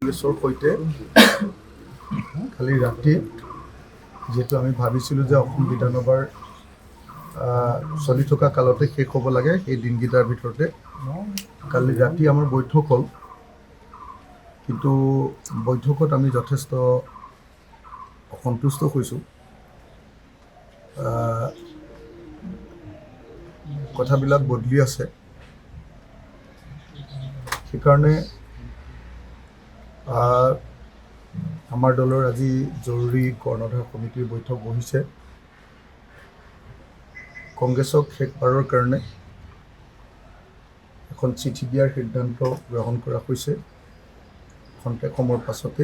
কংগ্ৰেছৰ সৈতে কালি ৰাতি যিহেতু আমি ভাবিছিলোঁ যে অসম বিধানসভাৰ চলি থকা কালতে শেষ হ'ব লাগে, সেই দিনকেইটাৰ ভিতৰতে কালি ৰাতি আমাৰ বৈঠক হ'ল। কিন্তু বৈঠকত আমি যথেষ্ট অসন্তুষ্ট হৈছোঁ। কথাবিলাক বদলি আছে, সেইকাৰণে আমাৰ দলৰ আজি জৰুৰী কৰ্ণধাৰ সমিতিৰ বৈঠক বহিছে। কংগ্ৰেছক শেষবাৰৰ কাৰণে এখন চিঠি দিয়াৰ সিদ্ধান্ত গ্ৰহণ কৰা হৈছে। খন্তেক সময়ৰ পাছতে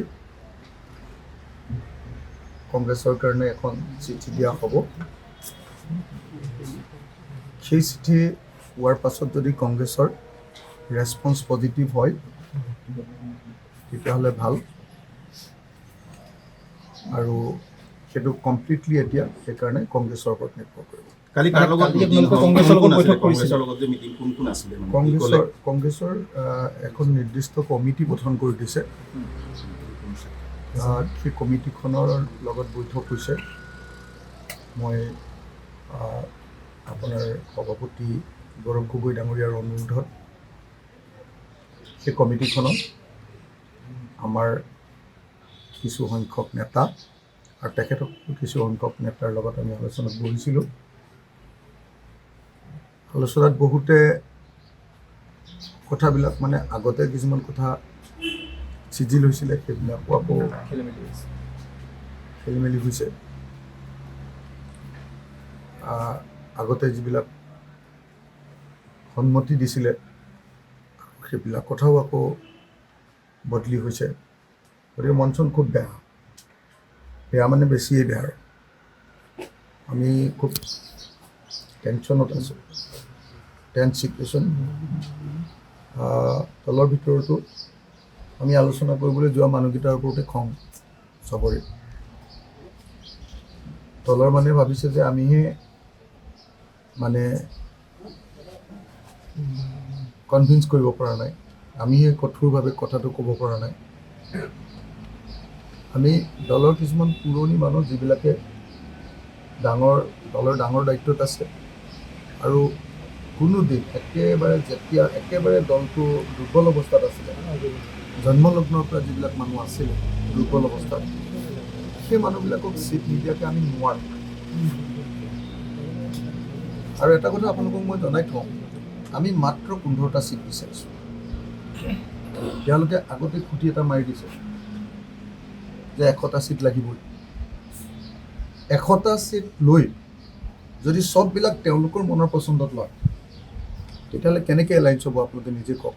কংগ্ৰেছৰ কাৰণে এখন চিঠি দিয়া হ'ব। সেই চিঠি হোৱাৰ পাছত যদি কংগ্ৰেছৰ ৰেছপন্স পজিটিভ হয় তেতিয়াহ'লে ভাল, আৰু সেইটো কমপ্লিটলি এতিয়া সেইকাৰণে কংগ্ৰেছৰ ওপৰত নিৰ্ভৰ কৰিব। কংগ্ৰেছৰ এখন নিৰ্দিষ্ট কমিটি গঠন কৰি দিছে। সেই কমিটিখনৰ লগত বৈঠক হৈছে। মই আপোনাৰ সভাপতি গৌৰৱ গগৈ ডাঙৰীয়াৰ অনুৰোধত সেই কমিটিখনত আমাৰ কিছু সংখ্যক নেতা আৰু তেখেতক কিছু সংখ্যক নেতাৰ লগত আমি আলোচনাত বহিছিলোঁ। আলোচনাত বহুতে কথাবিলাক আগতে কিছুমান কথা চিজিল হৈছিলে, সেইবিলাকো আকৌ খেলি মেলি হৈছে। আগতে যিবিলাক সন্মতি দিছিলে সেইবিলাক কথাও আকৌ বদলি হৈছে। গতিকে মঞ্চন খুব বেয়া বেছিয়ে বেয়া। আৰু আমি খুব টেনশ্যনত আছোঁ, টেন্স চিটুৱেশ্যন। দলৰ ভিতৰতো আমি আলোচনা কৰিবলৈ যোৱা মানুহকেইটাৰ ওপৰতে খং চবৰে। দলৰ ভাবিছে যে আমিহে কনভিন্স কৰিব পৰা নাই, আমিহে কঠোৰভাৱে কথাটো ক'ব পৰা নাই। আমি দলৰ কিছুমান পুৰণি মানুহ যিবিলাকে দলৰ ডাঙৰ দায়িত্বত আছে, আৰু কোনোদিন একেবাৰে দলটো দুৰ্বল অৱস্থাত আছিলে, জন্মলগ্নৰ পৰা যিবিলাক মানুহ আছিলে দুৰ্বল অৱস্থাত, সেই মানুহবিলাকক চিট নিদিয়াকৈ আমি নোৱাৰোঁ। আৰু এটা কথা আপোনালোকক মই জনাই থওঁ, আমি মাত্ৰ 15টা চিট বিচাৰিছোঁ। তেওঁলোকে আগতে খুটি এটা মাৰি দিছে যে 100টা চিট লাগিবই। 100টা চিট লৈ যদি চববিলাক তেওঁলোকৰ মনৰ পচন্দত লয়, তেতিয়াহ'লে কেনেকৈ এলায়েন্স হ'ব আপোনালোকে নিজে কওক।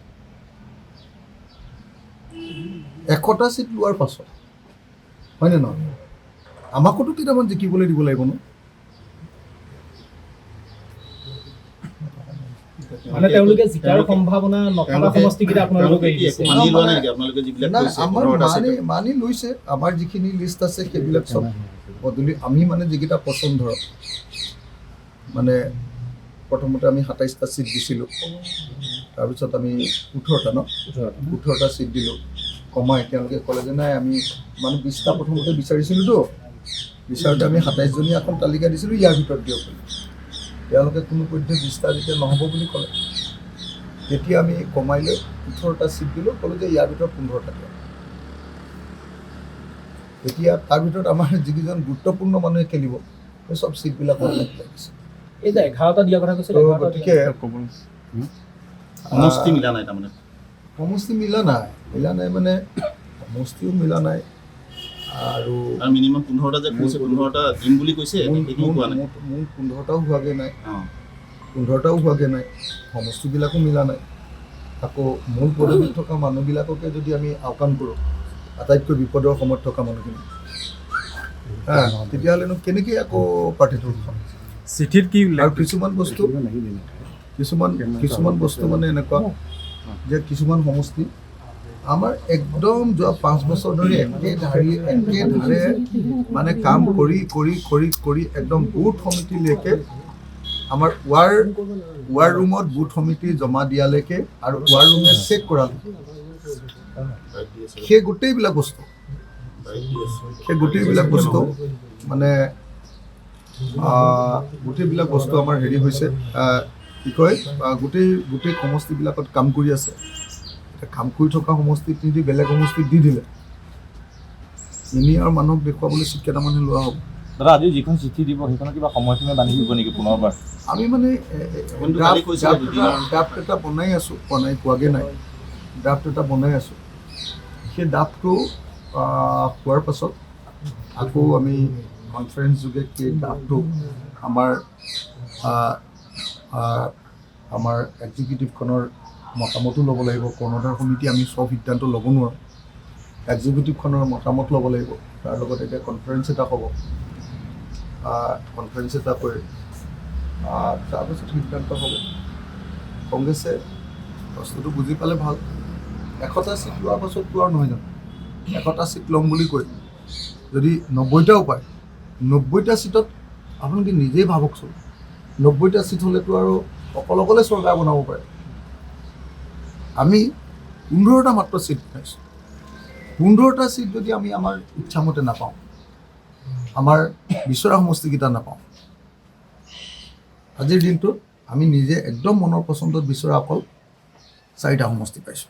100টা চিট লোৱাৰ পাছত হয়নে নহয়, আমাকোতো কেইটামান জিকিবলৈ দিব লাগিব ন। তেওঁলোকে জিকাৰ সম্ভাৱনা নথকা সমষ্টিকেইটা আপোনালোকে মানি লৈছে। আমাৰ যিখিনি লিষ্ট আছে সেইবিলাক চব বদলি, আমি যিকেইটা পচন্দ ধৰক, প্ৰথমতে আমি 27টা চিট দিছিলোঁ, তাৰপিছত আমি 18টা চিট দিলোঁ কমাই। তেওঁলোকে ক'লে যে নাই, আমি 20টা প্ৰথমতে বিচাৰিছিলোঁতো, বিচাৰোঁতে আমি 27জনীয়া এখন তালিকা দিছিলোঁ, ইয়াৰ ভিতৰত দিয়ক বুলি। তেওঁলোকে কোনোপধ্যে 20টা যেতিয়া নহ'ব বুলি ক'লে, তেতিয়া আমি কমাই লৈ 18টা চিট দিলোঁ, ক'লোঁ যে ইয়াৰ ভিতৰত 15টা দিয়ক। এতিয়া তাৰ ভিতৰত আমাৰ যিকেইজন গুৰুত্বপূৰ্ণ মানুহে খেলিব, সেই চব চিটবিলাক লাগিছে। এই যে 11টা দিয়া কথা কৈছে, গতিকে সমষ্টি মিলা নাই, সমষ্টিও মিলা নাই। আৰু মিনিমাম 15টা যে কৈছে, 15টা দিম বুলি কৈছে, মোৰ 15টাও হোৱাগৈ নাই, সমষ্টিবিলাকো মিলা নাই। আকৌ মূল পদবীত থকা মানুহবিলাককে যদি আমি আওকাণ কৰোঁ, আটাইতকৈ বিপদৰ সময়ত থকা মানুহখিনি, তেতিয়াহ'লেনো কেনেকৈ আকৌ পাৰ্টিটো উঠাম। চিঠিত কি আৰু কিছুমান বস্তু এনেকুৱা যে কিছুমান সমষ্টি আমাৰ একদম যোৱা 5 বছৰ ধৰি একেধাৰে কাম কৰি একদম বুথ সমিতিলৈকে, আমাৰ ৱাৰ ৰুমত বুথ সমিতি জমা দিয়ালৈকে আৰু ৱাৰ ৰুমে চেক কৰালৈকে সেই গোটেইবিলাক বস্তু মানে গোটেইবিলাক বস্তু আমাৰ হেৰি হৈছে কি কয় গোটেই সমষ্টিবিলাকত কাম কৰি আছে। কাম কৰি থকা সমষ্টিত নিদি বেলেগ সমষ্টিত দি দিলে এনে আৰু মানুহক দেখুৱাবলৈ চিট কেইটামানে লোৱা হ'ব। দাদা আজি যিখন চিঠি দিব সেইখনত কিবা সময়সীমা বান্ধি দিব নেকি পুনৰবাৰ? আমি মানে কিন্তু কালি কৈছিলে দুদিনৰ ড্ৰাফ্ট এটা বনাই পোৱাগৈ নাই। ড্ৰাফ্ট এটা বনাই আছোঁ। সেই ড্ৰাফ্টটো হোৱাৰ পাছত আকৌ আমি কনফাৰেন্স যোগে সেই ড্ৰাফ্টটো আমাৰ এক্সিকিউটিভখনৰ মতামতো ল'ব লাগিব। কৰ্ণধাৰ সমিতি আমি চব সিদ্ধান্ত ল'ব নোৱাৰোঁ। এক্সিকিউটিভখনৰ মতামত ল'ব লাগিব। তাৰ লগত এতিয়া কনফাৰেন্স এটা হ'ব। কনফাৰেন্স এটা কৰি তাৰপিছত সিদ্ধান্ত হ'ব। কংগ্ৰেছে বস্তুটো বুজি পালে ভাল। 100টা চিট লোৱাৰ পাছততো আৰু নহয় জানো, 100টা চিট ল'ম বুলি কৈ যদি 90টাও পায়, 90টা চিটত আপোনালোকে নিজেই ভাবকচোন, 90টা চিট হ'লেতো আৰু অকলে চৰকাৰ বনাব পাৰে। আমি 15টা মাত্ৰ চিট পাইছোঁ। 15টা চিট যদি আমি আমাৰ ইচ্ছামতে নাপাওঁ, আমাৰ বিচৰা সমষ্টিকেইটা নাপাওঁ, আজিৰ দিনটোত আমি নিজে একদম মনৰ পচন্দত বিচৰা অকল 4টা সমষ্টি পাইছোঁ।